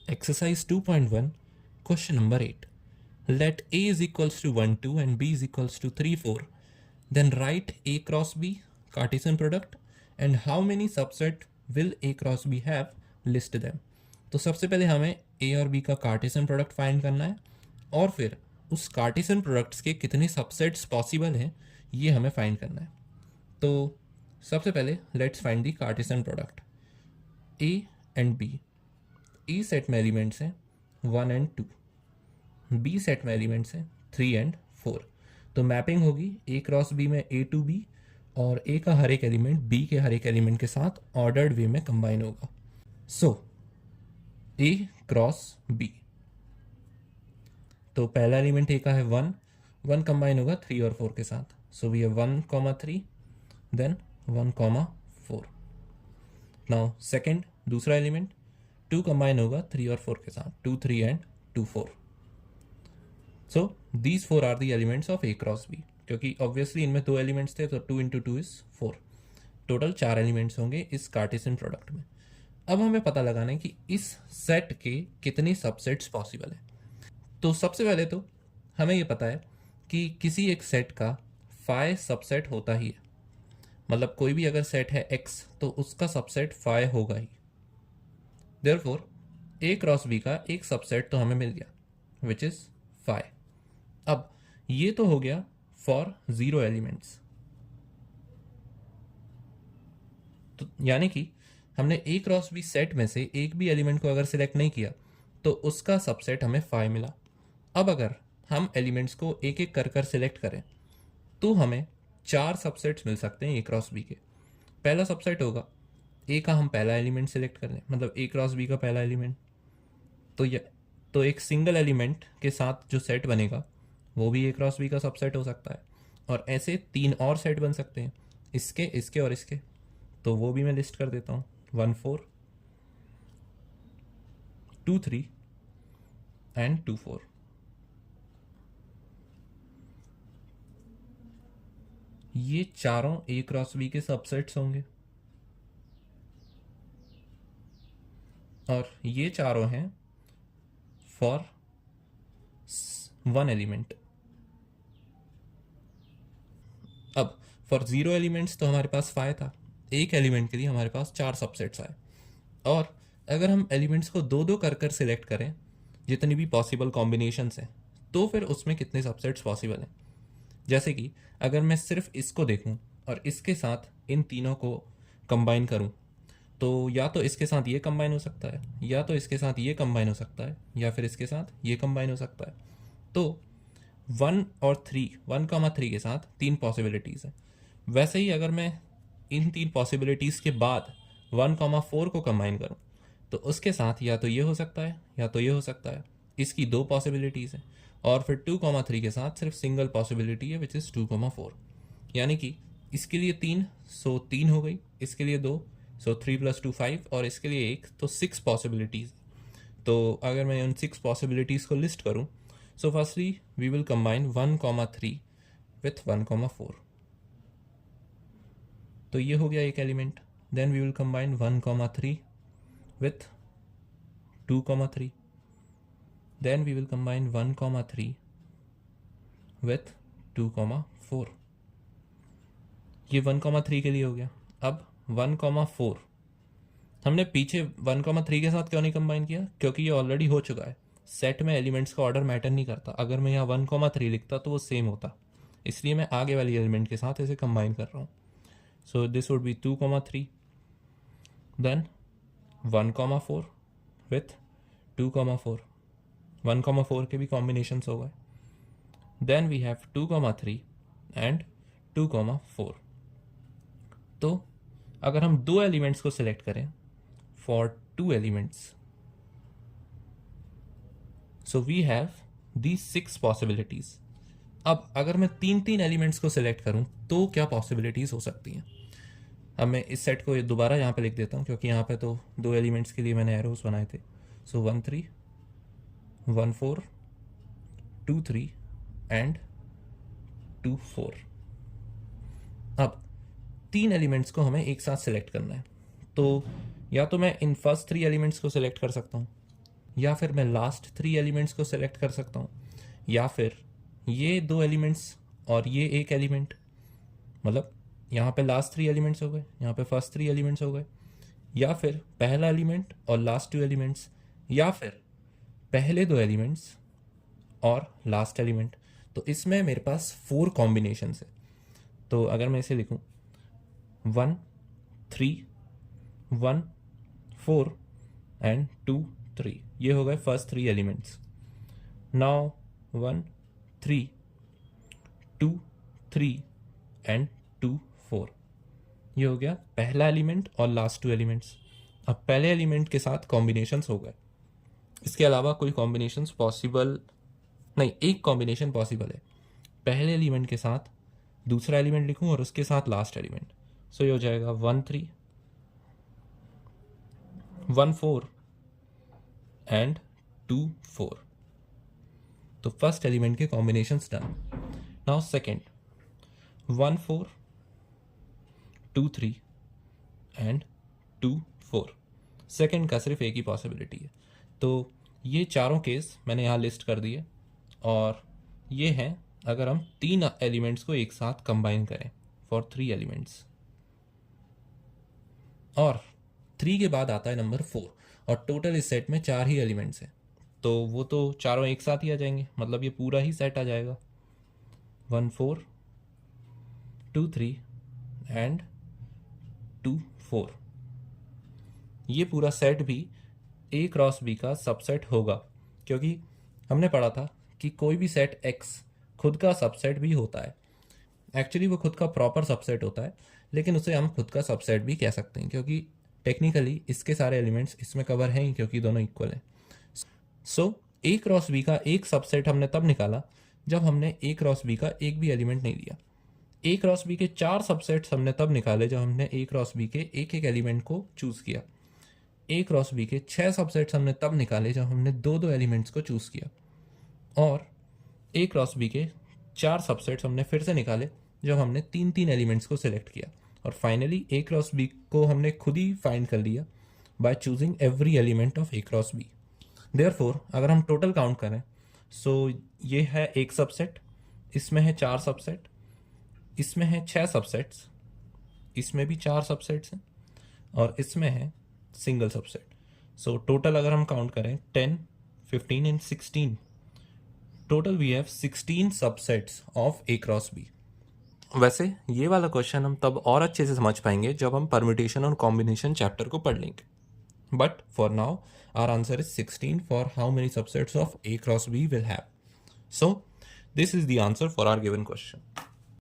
Exercise 2.1, question number 8. Let A is equals to 1, 2 and B is equals to 3, 4. Then write A cross B, Cartesian product, and how many subset will A cross B have, list them. तो सबसे पहले हमें A और B का Cartesian product find करना है और फिर उस कार्टेशियन प्रोडक्ट्स के कितने सबसेट्स पॉसिबल हैं ये हमें फाइंड करना है. तो सबसे पहले let's find the Cartesian product. A and B. E set में एलिमेंट्स हैं 1 एंड 2. B सेट में एलिमेंट्स हैं 3 एंड 4. तो मैपिंग होगी A क्रॉस B में A टू B और A का हर एक एलिमेंट B के हर एक एलिमेंट के साथ ऑर्डर्ड वे में कंबाइन होगा. सो A क्रॉस B. तो पहला एलिमेंट A का है 1 कंबाइन होगा 3 और 4 के साथ. सो we have 1,3 then 1,4. Now second दूसरा एलिमेंट 2 कंबाइन होगा 3 और 4 के साथ. 2, 3 and 2, 4. So these 4 are the elements of A cross B. क्योंकि ऑब्वियसली इनमें 2 एलिमेंट्स थे तो 2 इंटू 2 इज 4. टोटल 4 एलिमेंट्स होंगे इस कार्टेशियन प्रोडक्ट में. अब हमें पता लगाना है कि इस सेट के कितने सबसेट्स पॉसिबल है. तो सबसे पहले तो हमें ये पता है कि किसी एक सेट का फाई सबसेट होता ही है. मतलब कोई भी अगर सेट है X तो उसका सबसेट फाई होगा ही. देयरफॉर A क्रॉस B का एक सबसेट तो हमें मिल गया विच इज फाई. अब ये तो हो गया फॉर 0 एलिमेंट्स. तो यानी कि हमने A क्रॉस B सेट में से एक भी एलिमेंट को अगर सिलेक्ट नहीं किया तो उसका सबसेट हमें फाई मिला. अब अगर हम एलिमेंट्स को एक एक कर सिलेक्ट करें तो हमें 4 सबसेट्स मिल सकते हैं A क्रॉस B के. पहला सबसेट होगा A का हम पहला एलिमेंट सिलेक्ट कर लें, मतलब A क्रॉस B का पहला एलिमेंट. तो एक सिंगल एलिमेंट के साथ जो सेट बनेगा वो भी A क्रॉस B का सबसेट हो सकता है. और ऐसे 3 और सेट बन सकते हैं, इसके, इसके और इसके. तो वो भी मैं लिस्ट कर देता हूँ. 1, 4, 2, 3 एंड 2, 4. ये चारों A क्रॉस B के सबसेट्स होंगे और ये चारों हैं फॉर 1 एलिमेंट. अब फॉर 0 एलिमेंट्स तो हमारे पास फाई था. एक एलिमेंट के लिए हमारे पास 4 सबसेट्स आए. और अगर हम एलिमेंट्स को दो दो कर सिलेक्ट करें जितनी भी पॉसिबल कॉम्बिनेशंस हैं तो फिर उसमें कितने सबसेट्स पॉसिबल हैं. जैसे कि अगर मैं सिर्फ इसको देखूं और इसके साथ इन तीनों को कंबाइन करूं तो या तो इसके साथ ये कंबाइन हो सकता है, या तो इसके साथ ये कंबाइन हो सकता है, या फिर इसके साथ ये कंबाइन हो सकता है. तो 1 और 3, 1,3 के साथ 3 पॉसिबिलिटीज़ हैं. वैसे ही अगर मैं इन 3 पॉसिबिलिटीज़ के बाद 1,4 को कंबाइन करूं तो उसके साथ या तो ये हो सकता है या तो ये हो सकता है. इसकी 2 पॉसिबिलिटीज़ हैं. और फिर 2,3 के साथ सिर्फ सिंगल पॉसिबिलिटी है विच इज़ 2,4. यानी कि इसके लिए 3, सो 3 हो गई. इसके लिए 2, सो 3 + 2 5. और इसके लिए 1, तो 6 पॉसिबिलिटीज़. तो अगर मैं उन 6 पॉसिबिलिटीज़ को लिस्ट करूं, so firstly we will combine 1,3 with 1,4. तो ये हो गया एक element. Then we will combine 1,3 with 2,3. Then we will combine 1,3 with 2,4. ये 1,3 के लिए हो गया. अब 1,4 हमने पीछे 1,3 के साथ क्यों नहीं कंबाइन किया? क्योंकि ये ऑलरेडी हो चुका है. सेट में एलिमेंट्स का ऑर्डर मैटर नहीं करता. अगर मैं यहाँ 1,3 लिखता तो वो सेम होता, इसलिए मैं आगे वाली एलिमेंट के साथ इसे कंबाइन कर रहा हूँ. So this would be 2,3 then 1,4 with 2,4. 1,4 के भी कॉम्बिनेशंस हो गए. Then we have 2,3 and 2,4. तो अगर हम 2 एलिमेंट्स को सिलेक्ट करें for 2 elements, so we have the 6 possibilities. अब अगर मैं 3 एलिमेंट्स को सिलेक्ट करूं तो क्या पॉसिबिलिटीज हो सकती हैं? अब मैं इस सेट को दोबारा यहाँ पे लिख देता हूँ क्योंकि यहाँ पे तो 2 एलिमेंट्स के लिए मैंने एरोज बनाए थे. सो 1, 3, 1, 4, 2, 3 एंड 2, 4. अब 3 एलिमेंट्स को हमें एक साथ सिलेक्ट करना है. तो या तो मैं इन फर्स्ट 3 एलिमेंट्स को सिलेक्ट कर सकता हूँ या फिर मैं लास्ट 3 एलिमेंट्स को सिलेक्ट कर सकता हूँ, या फिर ये 2 एलिमेंट्स और ये एक एलिमेंट, मतलब यहाँ पे लास्ट 3 एलिमेंट्स हो गए, यहाँ पे फर्स्ट 3 एलिमेंट्स हो गए, या फिर पहला एलिमेंट और लास्ट 2 एलिमेंट्स, या फिर पहले 2 एलिमेंट्स और लास्ट एलिमेंट। तो इसमें मेरे पास 4 कॉम्बिनेशन है। तो अगर मैं इसे लिखूं 1 3 1 4 एंड 2 3, ये हो गए फर्स्ट 3 एलिमेंट्स। नाउ 1 3 2 3 एंड 2 4, ये हो गया पहला एलिमेंट और लास्ट 2 एलिमेंट्स। अब पहले एलिमेंट के साथ कॉम्बिनेशंस हो गए, इसके अलावा कोई कॉम्बिनेशंस पॉसिबल नहीं, एक कॉम्बिनेशन पॉसिबल है, पहले एलिमेंट के साथ दूसरा एलिमेंट लिखूं और उसके साथ लास्ट एलिमेंट। सो ये हो जाएगा 1 3 1 4 एंड 2 4। तो फर्स्ट एलिमेंट के combinations done. Now second 1 4 2 3 and 2 4। Second का सिर्फ एक ही पॉसिबिलिटी है। तो ये चारों केस मैंने यहाँ लिस्ट कर दिए, और ये हैं अगर हम 3 एलिमेंट्स को एक साथ कंबाइन करें फॉर 3 एलिमेंट्स। और 3 के बाद आता है नंबर 4, और टोटल इस सेट में 4 ही एलिमेंट्स हैं, तो वो तो चारों एक साथ ही आ जाएंगे, मतलब ये पूरा ही सेट आ जाएगा 1 4 2 3 एंड 2 4। ये पूरा सेट भी A क्रॉस B का सबसेट होगा, क्योंकि हमने पढ़ा था कि कोई भी सेट X खुद का सबसेट भी होता है। एक्चुअली वो खुद का प्रॉपर सबसेट होता है, लेकिन उसे हम खुद का सबसेट भी कह सकते हैं, क्योंकि टेक्निकली इसके सारे एलिमेंट्स इसमें कवर हैं ही, क्योंकि दोनों इक्वल हैं। सो A क्रॉस B का एक सबसेट हमने तब निकाला जब हमने A क्रॉस B का एक भी एलिमेंट नहीं लिया। A क्रॉस B के 4 सबसेट्स हमने तब निकाले जब हमने A क्रॉस B के एक एक एलिमेंट को चूज़ किया। A क्रॉस B के 6 सबसेट्स हमने तब निकाले जब हमने 2-2 एलिमेंट्स को चूज़ किया। और A क्रॉस B के 4 सबसेट्स हमने फिर से निकाले जब हमने 3-3 एलिमेंट्स को सिलेक्ट किया। और फाइनली A क्रॉस B को हमने खुद ही फाइंड कर लिया by choosing every element of A cross B। Therefore अगर हम टोटल काउंट करें, सो ये है एक सबसेट, इसमें है 4 सबसेट, इसमें है 6 सबसेट्स, इसमें भी 4 सबसेट्स हैं, और इसमें है सिंगल सबसेट। सो टोटल अगर हम काउंट करें 10 15 and 16, total we have 16 subsets of A cross B। वैसे ये वाला क्वेश्चन हम तब और अच्छे से समझ पाएंगे जब हम परम्यूटेशन और कॉम्बिनेशन चैप्टर को पढ़ लेंगे, but for now our answer is 16 for how many subsets of A cross B will have. So this is the answer for our given question.